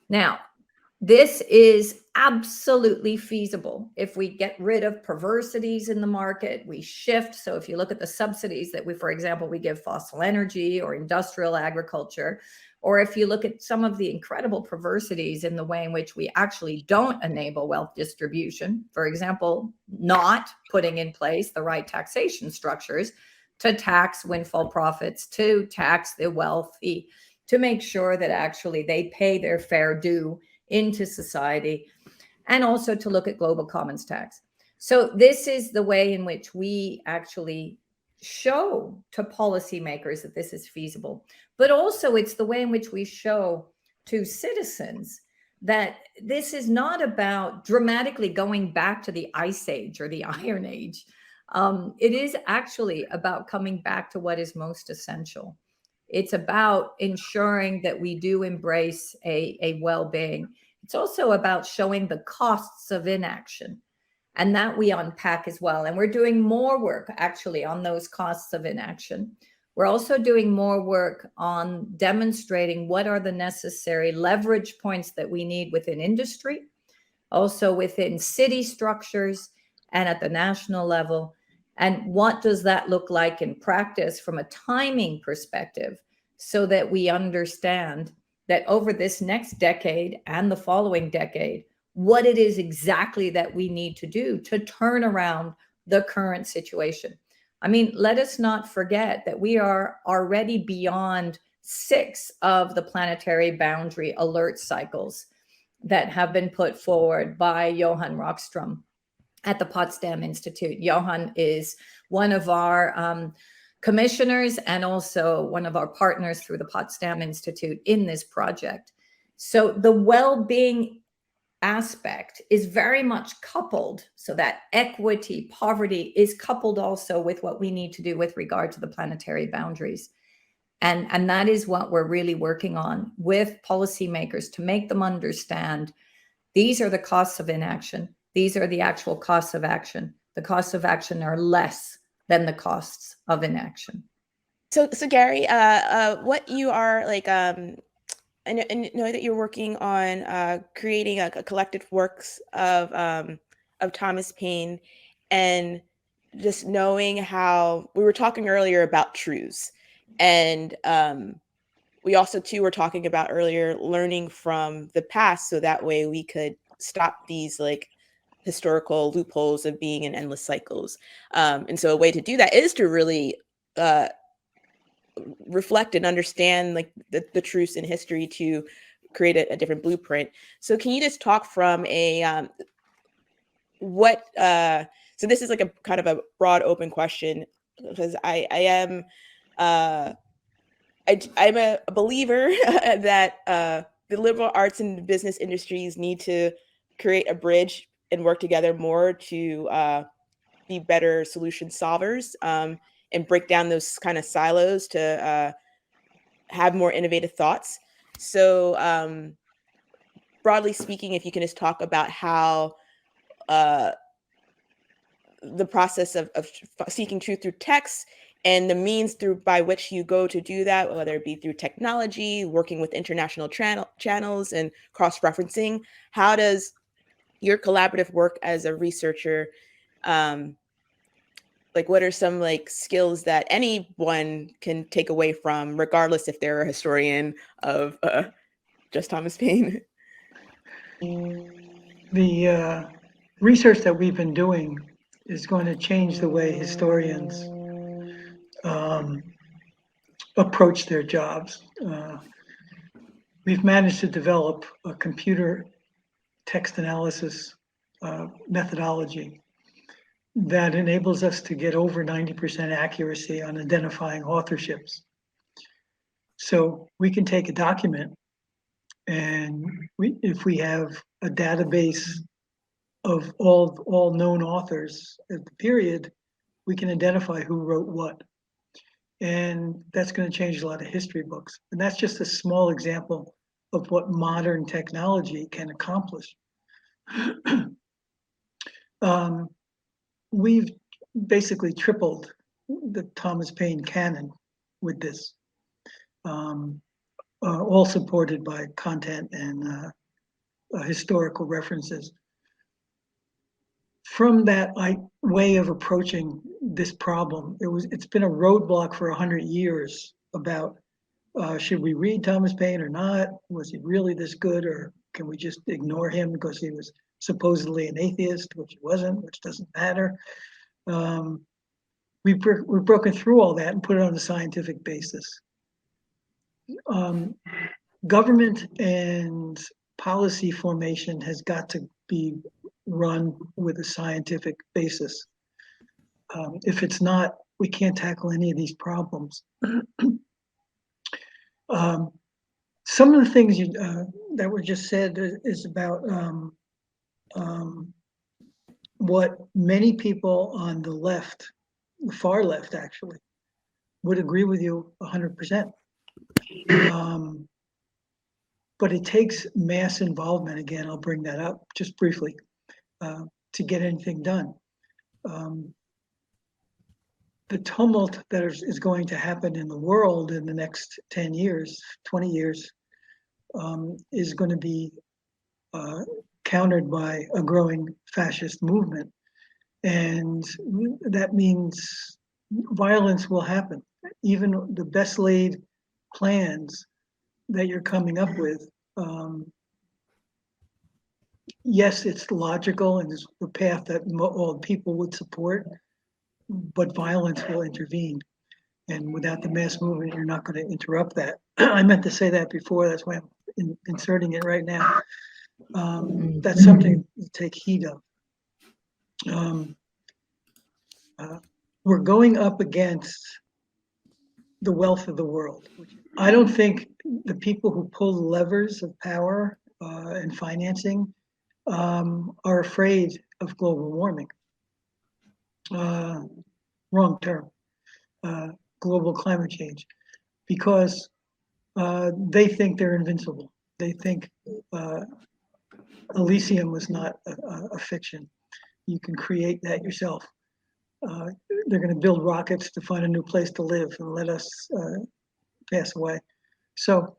Now, this is absolutely feasible if we get rid of perversities in the market, we shift. So if you look at the subsidies that we, for example, we give fossil energy or industrial agriculture, or if you look at some of the incredible perversities in the way in which we actually don't enable wealth distribution, for example, not putting in place the right taxation structures to tax windfall profits, to tax the wealthy, to make sure that actually they pay their fair due into society, and also to look at global commons tax. So this is the way in which we actually show to policymakers that this is feasible, but also it's the way in which we show to citizens that this is not about dramatically going back to the Ice Age or the Iron Age. It is actually about coming back to what is most essential. It's about ensuring that we do embrace a well-being. It's also about showing the costs of inaction, and that we unpack as well. And we're doing more work actually on those costs of inaction. We're also doing more work on demonstrating what are the necessary leverage points that we need within industry, also within city structures and at the national level. And what does that look like in practice from a timing perspective, so that we understand that over this next decade and the following decade, what it is exactly that we need to do to turn around the current situation. I mean, let us not forget that we are already beyond 6 of the planetary boundary alert cycles that have been put forward by Johan Rockström at the Potsdam Institute. Johan is one of our commissioners and also one of our partners through the Potsdam Institute in this project. So the well-being aspect is very much coupled, so that equity, poverty is coupled also with what we need to do with regard to the planetary boundaries. And that is what we're really working on with policymakers, to make them understand these are the costs of inaction. These are the actual costs of action. The costs of action are less than the costs of inaction. So Gary, what you are like, I know that you're working on creating a collected works of Thomas Paine, and just knowing how we were talking earlier about truths, and we also too were talking about earlier learning from the past, so that way we could stop these like historical loopholes of being in endless cycles. And so a way to do that is to really reflect and understand like the truths in history to create a different blueprint. So can you just talk from a so this is like a kind of a broad open question, because I'm a believer that the liberal arts and business industries need to create a bridge and work together more to be better solution solvers, and break down those kind of silos to have more innovative thoughts. So broadly speaking, if you can just talk about how the process of seeking truth through text and the means by which you go to do that, whether it be through technology, working with international channels and cross-referencing, how does your collaborative work as a researcher, like what are some like skills that anyone can take away from, regardless if they're a historian of just Thomas Paine? The research that we've been doing is going to change the way historians approach their jobs. We've managed to develop a computer text analysis methodology that enables us to get over 90% accuracy on identifying authorships. So we can take a document, and if we have a database of all known authors at the period, we can identify who wrote what. And that's going to change a lot of history books. And that's just a small example of what modern technology can accomplish. We've basically tripled the Thomas Paine canon with this, all supported by content and historical references. From that way of approaching this problem, it's been a roadblock for 100 years about should we read Thomas Paine or not? Was he really this good, or can we just ignore him because he was supposedly an atheist, which he wasn't, which doesn't matter? We've broken through all that and put it on a scientific basis. Government and policy formation has got to be run with a scientific basis. If it's not, we can't tackle any of these problems. Some of the things that were just said is about what many people on the left, the far left actually, would agree with you 100%. But it takes mass involvement, again, I'll bring that up just briefly, to get anything done. The tumult that is going to happen in the world in the next 10 years, 20 years, is going to be countered by a growing fascist movement. And that means violence will happen. Even the best laid plans that you're coming up with, yes, it's logical and it's the path that all people would support, but violence will intervene. And without the mass movement, you're not going to interrupt that. I meant to say that before, that's why I'm inserting it right now. That's something to take heed of. We're going up against the wealth of the world. I don't think the people who pull the levers of power and financing are afraid of global warming. Wrong term. Global climate change, because they think they're invincible. They think Elysium was not a fiction. You can create that yourself. They're going to build rockets to find a new place to live and let us pass away. So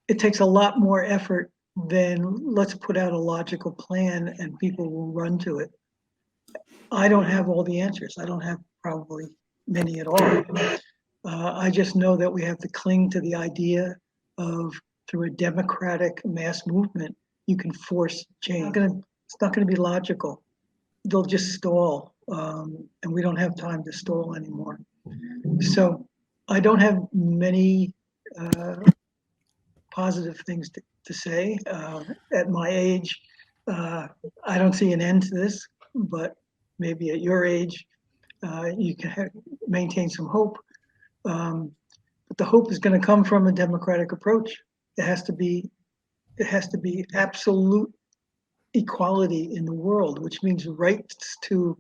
it takes a lot more effort than let's put out a logical plan and people will run to it. I don't have all the answers. I don't have probably many at all. I just know that we have to cling to the idea of, through a democratic mass movement, you can force change. It's not going to be logical. They'll just stall, and we don't have time to stall anymore. So I don't have many positive things to say. At my age, I don't see an end to this, but maybe at your age, you can maintain some hope. But the hope is going to come from a democratic approach. It has to be absolute equality in the world, which means rights to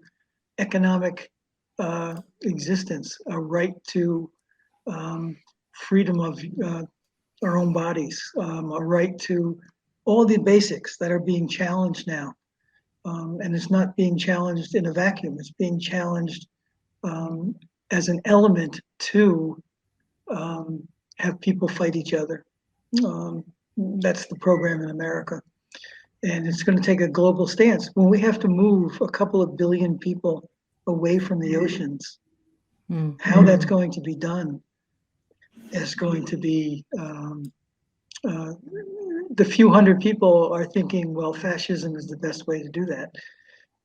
economic existence, a right to freedom of our own bodies, a right to all the basics that are being challenged now. And it's not being challenged in a vacuum. It's being challenged as an element to have people fight each other. That's the program in America. And it's going to take a global stance. When we have to move a couple of billion people away from the oceans, how that's going to be done is going to be, the few hundred people are thinking, well, fascism is the best way to do that.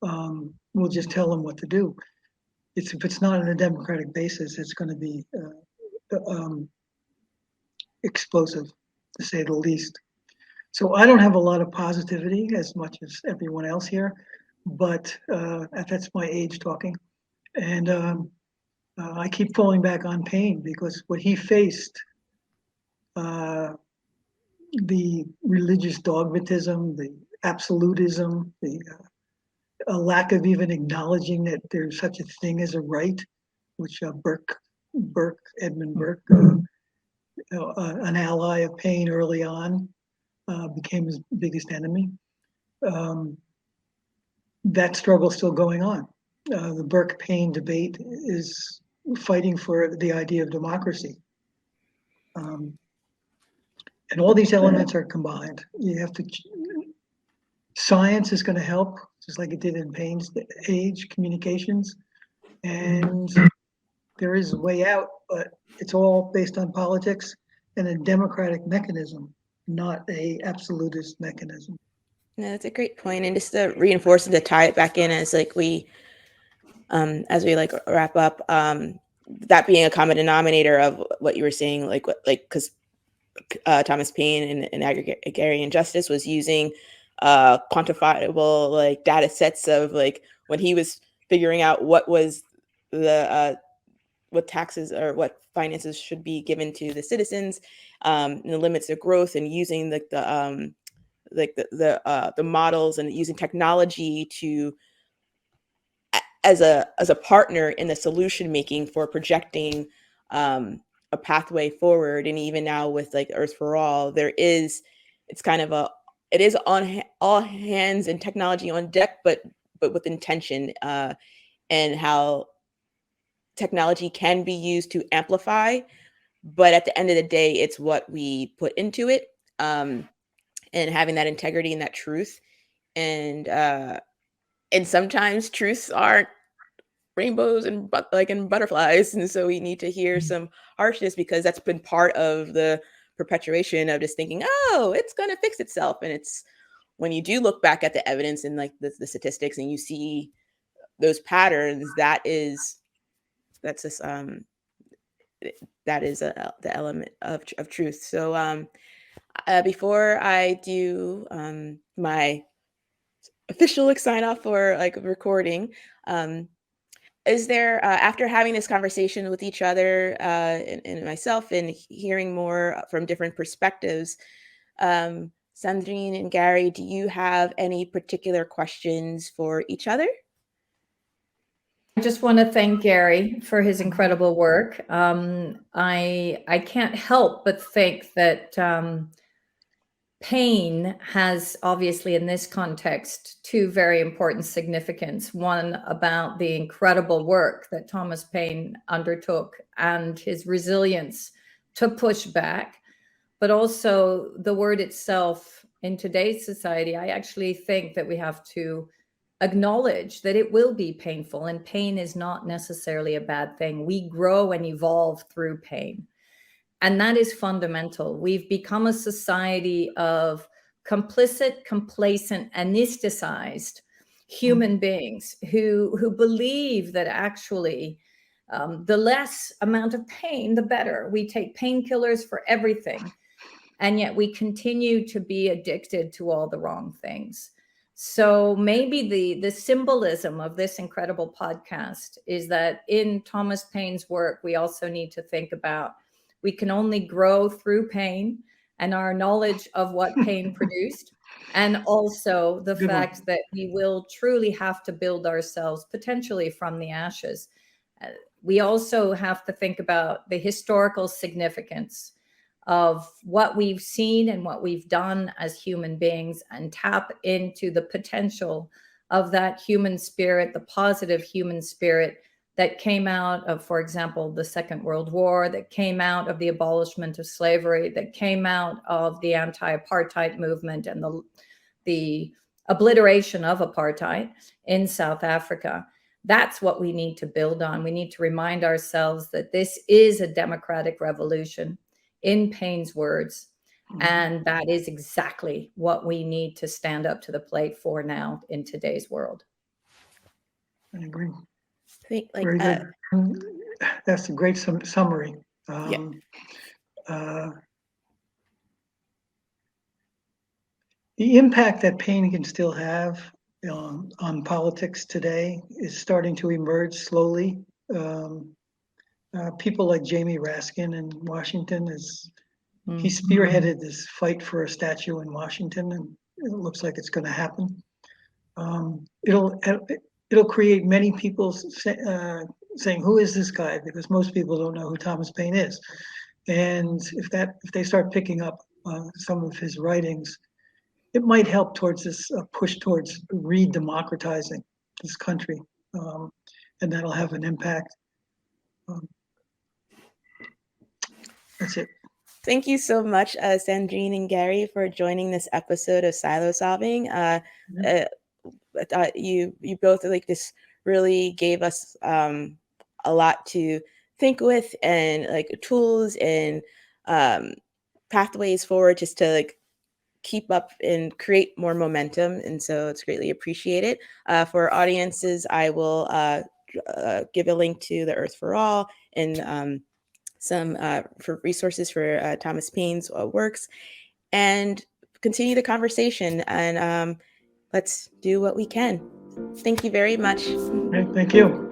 We'll just tell them what to do. If it's not on a democratic basis, it's going to be explosive, to say the least. So I don't have a lot of positivity as much as everyone else here, but that's my age talking. And I keep falling back on Paine because what he faced, the religious dogmatism, the absolutism, a lack of even acknowledging that there's such a thing as a right, which Edmund Burke, an ally of Paine early on, became his biggest enemy. That struggle is still going on. The Burke-Paine debate is fighting for the idea of democracy. And all these elements are combined. You have to, science is going to help, just like it did in Paine's age, communications. And there is a way out, but it's all based on politics and a democratic mechanism, not a absolutist mechanism. No, that's a great point. And just to reinforce and to tie it back in as like as we like wrap up, that being a common denominator of what you were saying, because Thomas Paine in Agrarian Justice was using quantifiable like data sets of like when he was figuring out what was the what taxes or what finances should be given to the citizens, and the limits of growth, and using the models and using technology to as a partner in the solution making for projecting a pathway forward. And even now with like Earth for All, it's kind of it is on all hands and technology on deck, but with intention, and how technology can be used to amplify, but at the end of the day, it's what we put into it, and having that integrity and that truth. And sometimes truths aren't rainbows and butterflies, and so we need to hear some harshness, because that's been part of the perpetuation of just thinking, oh, it's going to fix itself. And it's when you do look back at the evidence and like the statistics, and you see those patterns, that's just that is the element of truth. So before I do my official sign off for like recording, is there, after having this conversation with each other, and myself, and hearing more from different perspectives, Sandrine and Gary, do you have any particular questions for each other? I just want to thank Gary for his incredible work. I can't help but think that Paine has obviously in this context two very important significance. One about the incredible work that Thomas Paine undertook and his resilience to push back, but also the word itself in today's society. I actually think that we have to acknowledge that it will be painful, and pain is not necessarily a bad thing. We grow and evolve through pain. And that is fundamental. We've become a society of complicit, complacent, anesthetized human beings who believe that actually the less amount of pain, the better. We take painkillers for everything. And yet we continue to be addicted to all the wrong things. So maybe the symbolism of this incredible podcast is that in Thomas Paine's work, we also need to think about we can only grow through pain and our knowledge of what pain produced, and also the fact that we will truly have to build ourselves potentially from the ashes. We also have to think about the historical significance of what we've seen and what we've done as human beings, and tap into the potential of that human spirit, the positive human spirit that came out of, for example, the Second World War, that came out of the abolishment of slavery, that came out of the anti-apartheid movement and the obliteration of apartheid in South Africa. That's what we need to build on. We need to remind ourselves that this is a democratic revolution, in Paine's words, and that is exactly what we need to stand up to the plate for now in today's world. I agree. Very good. That's a great summary. Yeah. The impact that Paine can still have on politics today is starting to emerge slowly. People like Jamie Raskin in Washington he spearheaded this fight for a statue in Washington, looks like it's going to happen. It'll create many people saying, "Who is this guy?" Because most people don't know who Thomas Paine is. And if they start picking up some of his writings, it might help towards this push towards re-democratizing this country, and that'll have an impact. That's it. Thank you so much, Sandrine and Gary, for joining this episode of Silo Solving. You both like this really gave us a lot to think with, and like tools and pathways forward, just to like keep up and create more momentum. And so it's greatly appreciated. For audiences, I will give a link to the Earth for All and some for resources for Thomas Paine's works, and continue the conversation, and let's do what we can. Thank you very much. Okay, thank you.